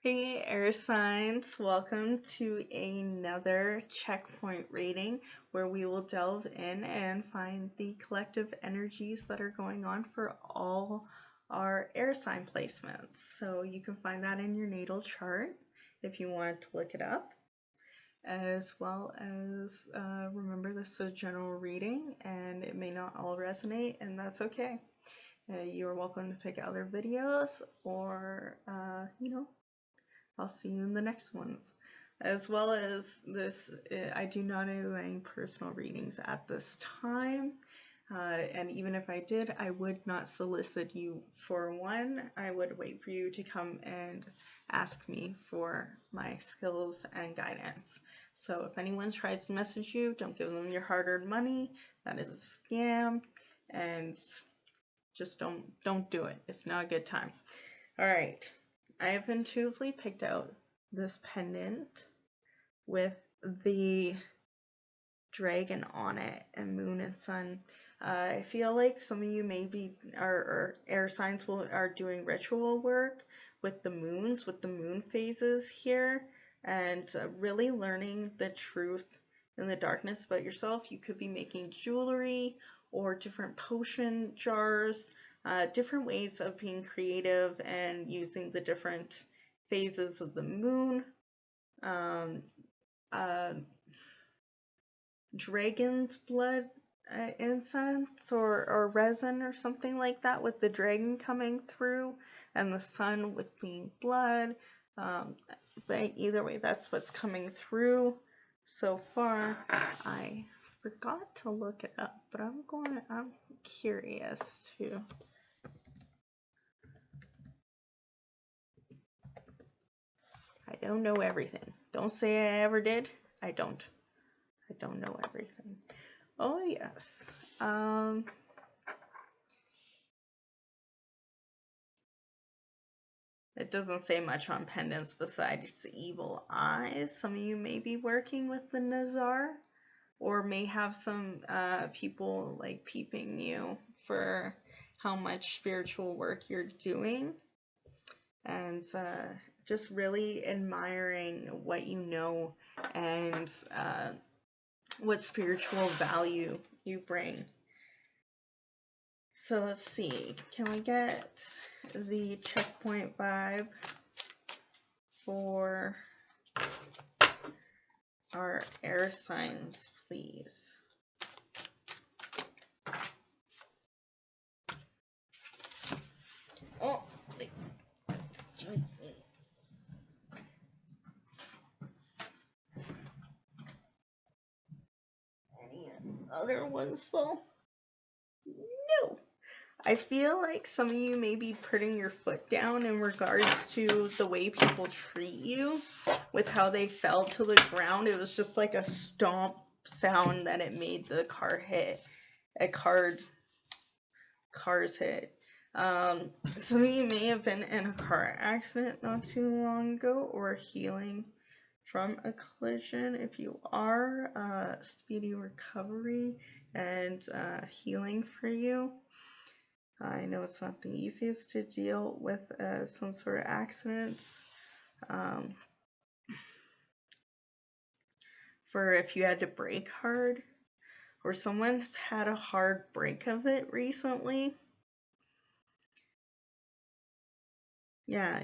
Hey, air signs, welcome to another checkpoint reading where we will delve in and find the collective energies that are going on for all our air sign placements. So you can find that in your natal chart if you want to look it up, as well as remember this is a general reading and it may not all resonate, and that's okay. You're welcome to pick other videos or, I'll see you in the next ones. As well as this, I do not do any personal readings at this time. And even if I did, I would not solicit you for one. I would wait for you to come and ask me for my skills and guidance. So if anyone tries to message you, don't give them your hard-earned money. That is a scam, and just don't do it. It's not a good time. All right. I have intuitively picked out this pendant with the dragon on it and moon and sun. I feel like some of you maybe are air signs are doing ritual work with the moons, with the moon phases here, and really learning the truth in the darkness about yourself. You could be making jewelry or different potion jars, different ways of being creative and using the different phases of the moon. Dragon's blood incense or resin or something like that, with the dragon coming through and the sun with being blood. But either way, that's what's coming through so far. I forgot to look it up, but I'm curious to. I don't know everything. Don't say I ever did. I don't know everything. Oh yes. It doesn't say much on pendants besides the evil eyes. Some of you may be working with the Nazar, or may have some people like peeping you for how much spiritual work you're doing, and just really admiring what you know and what spiritual value you bring. So let's see, can we get the checkpoint vibe for our air signs, please? Oh, excuse me. Any other ones fall? No. I feel like some of you may be putting your foot down in regards to the way people treat you, with how they fell to the ground. It was just like a stomp sound that it made the car hit. Cars hit. Some of you may have been in a car accident not too long ago, or healing from a collision. If you are, speedy recovery and healing for you. I know it's not the easiest to deal with some sort of accident. For if you had to brake hard, or someone's had a hard break of it recently. Yeah,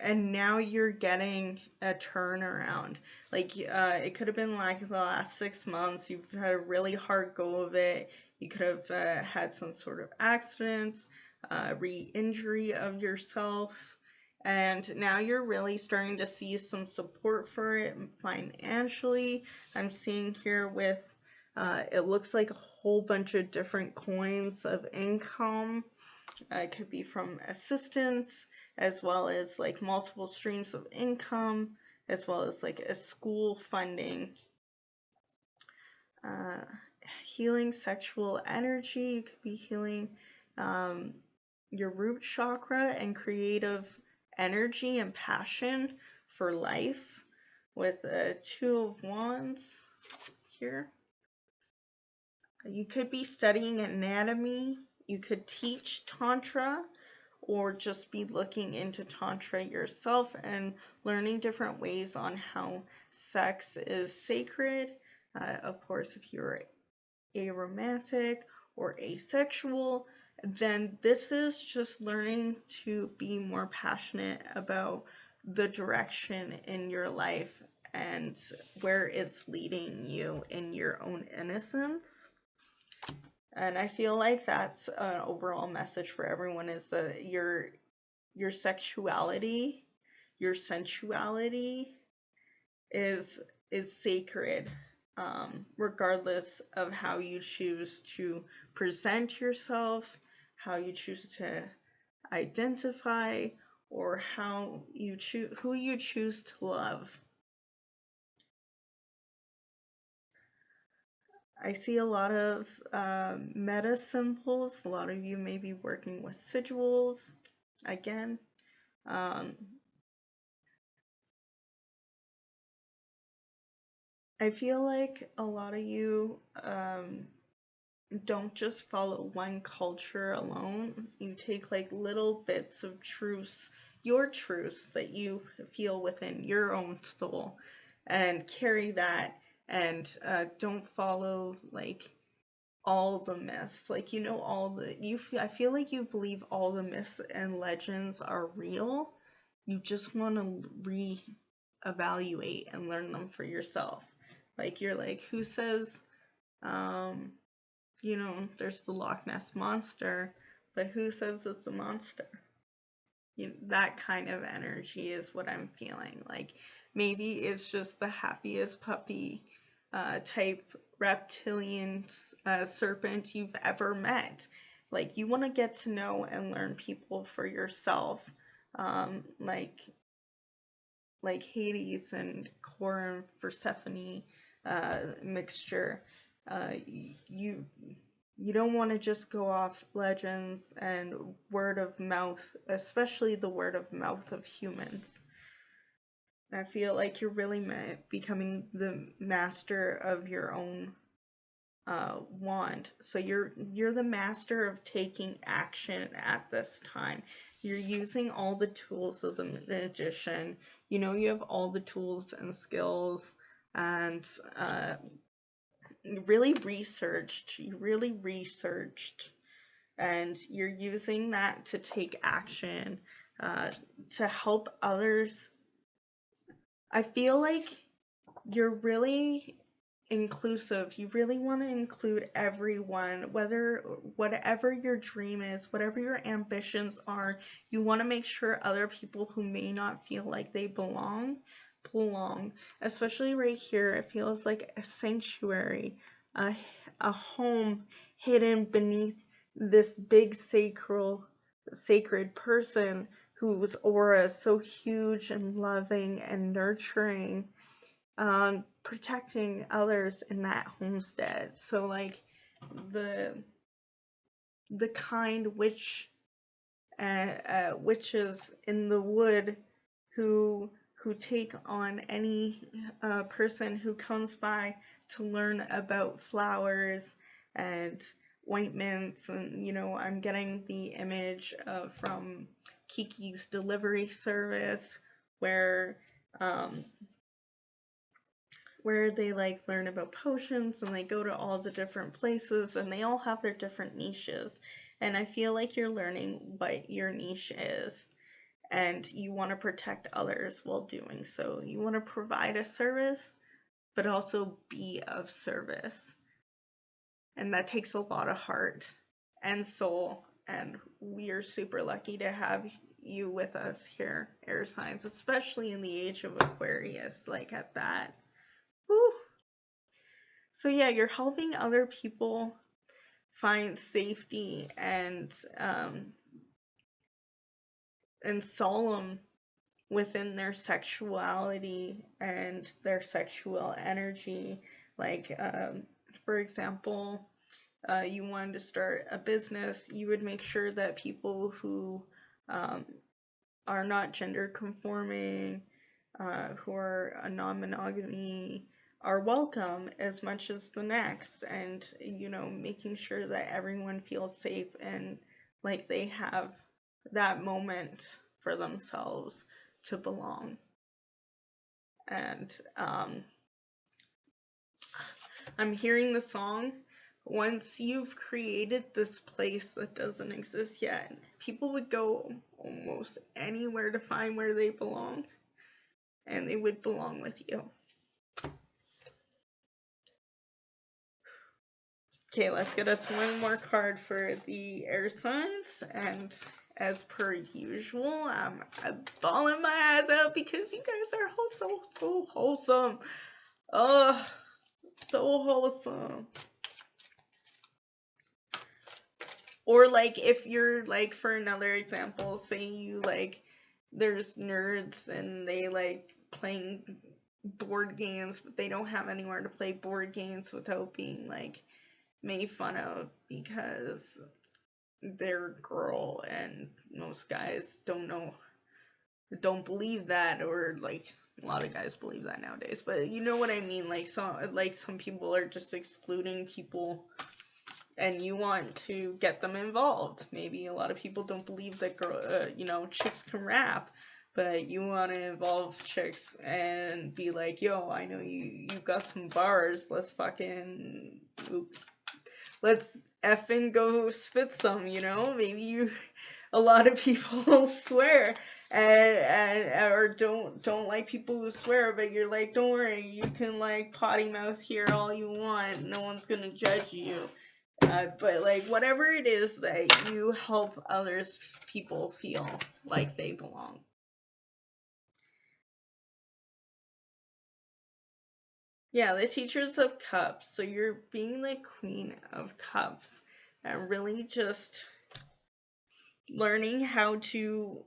and now you're getting a turnaround. Like, it could have been like the last 6 months, you've had a really hard go of it. You could have had some sort of accidents, re-injury of yourself, and now you're really starting to see some support for it financially. I'm seeing here with, it looks like a whole bunch of different coins of income. It could be from assistance, as well as like multiple streams of income, as well as like a school funding. Healing sexual energy. You could be healing your root chakra and creative energy and passion for life with a 2 of Wands here. You could be studying anatomy you could teach Tantra or just be looking into Tantra yourself and learning different ways on how sex is sacred. Of course, if you're aromantic or asexual, then this is just learning to be more passionate about the direction in your life and where it's leading you in your own innocence. And I feel like that's an overall message for everyone, is that your sexuality, your sensuality is sacred, regardless of how you choose to present yourself, how you choose to identify, or who you choose to love. I see a lot of meta symbols. A lot of you may be working with sigils again. I feel like a lot of you don't just follow one culture alone. You take like little bits of truths, your truths that you feel within your own soul, and carry that, and don't follow like all the myths. Like, you know, I feel like you believe all the myths and legends are real. You just want to re-evaluate and learn them for yourself. Like, you're like, who says, you know, there's the Loch Ness monster, but who says it's a monster? That kind of energy is what I'm feeling. Like, maybe it's just the happiest puppy type reptilian serpent you've ever met. Like, you want to get to know and learn people for yourself. Like Hades and Cori and Persephone mixture. You don't want to just go off legends and word of mouth, especially the word of mouth of humans. I feel like you're really becoming the master of your own wand. So you're the master of taking action at this time. You're using all the tools of the magician. You know, you have all the tools and skills, and you really researched, and you're using that to take action, to help others. I feel like you're really inclusive. You really want to include everyone, whatever your dream is, whatever your ambitions are. You want to make sure other people who may not feel like they belong. Especially right here, it feels like a sanctuary, a home hidden beneath this big sacred person whose aura is so huge and loving and nurturing, protecting others in that homestead. So like the kind witches in the wood who take on any person who comes by to learn about flowers and ointments. And you know, I'm getting the image from Kiki's delivery service, where they like learn about potions, and they go to all the different places, and they all have their different niches. And I feel like you're learning what your niche is, and you want to protect others while doing so. You want to provide a service, but also be of service. And that takes a lot of heart and soul, and we are super lucky to have you with us here, air signs, especially in the age of Aquarius, like at that. Woo. So yeah, you're helping other people find safety and solemn within their sexuality and their sexual energy. Like, for example, you wanted to start a business, you would make sure that people who are not gender conforming, who are a non-monogamy, are welcome as much as the next, and you know, making sure that everyone feels safe and like they have that moment for themselves to belong. And I'm hearing the song, once you've created this place that doesn't exist yet, people would go almost anywhere to find where they belong, and they would belong with you. Okay, let's get us one more card for the air signs, and as per usual, I'm bawling my eyes out because you guys are so wholesome. Oh, so wholesome. Or like, if you're like, for another example, say you like, there's nerds and they like playing board games, but they don't have anywhere to play board games without being like made fun of because they're a girl, and most guys don't believe that, or like a lot of guys believe that nowadays, but you know what I mean, like some people are just excluding people and you want to get them involved. Maybe a lot of people don't believe that chicks can rap, but you want to involve chicks and be like, yo, I know you got some bars, let's effing go spit some, you know? Maybe a lot of people swear or don't like people who swear, but you're like, don't worry, you can like potty mouth here all you want, no one's gonna judge you. But like, whatever it is that you help people feel like they belong. Yeah, the Teachers of Cups. So you're being the Queen of Cups and really just learning how to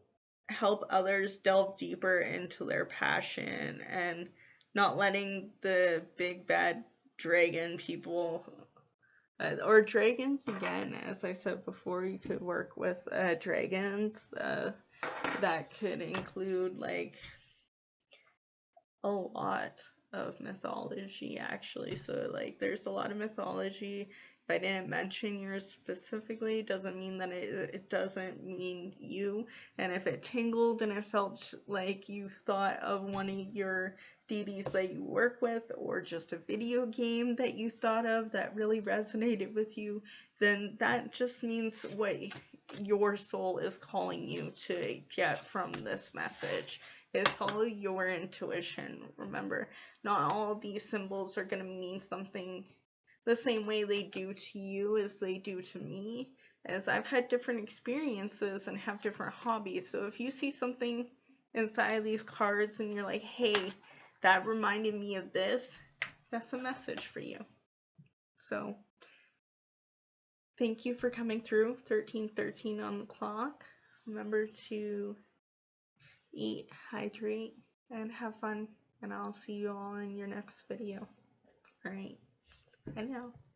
help others delve deeper into their passion and not letting the big bad dragon people or dragons, again, as I said before, you could work with dragons that could include like a lot of mythology, actually. So like, there's a lot of mythology. If I didn't mention yours specifically, doesn't mean that it doesn't mean you. And if it tingled and it felt like you thought of one of your deities that you work with, or just a video game that you thought of that really resonated with you, then that just means what your soul is calling you to get from this message is follow your intuition. Remember, not all these symbols are going to mean something the same way they do to you as they do to me, as I've had different experiences and have different hobbies. So if you see something inside of these cards and you're like, hey, that reminded me of this, that's a message for you. So thank you for coming through. 13:13 on the clock. Remember to eat, hydrate, and have fun. And I'll see you all in your next video. Alright, bye now.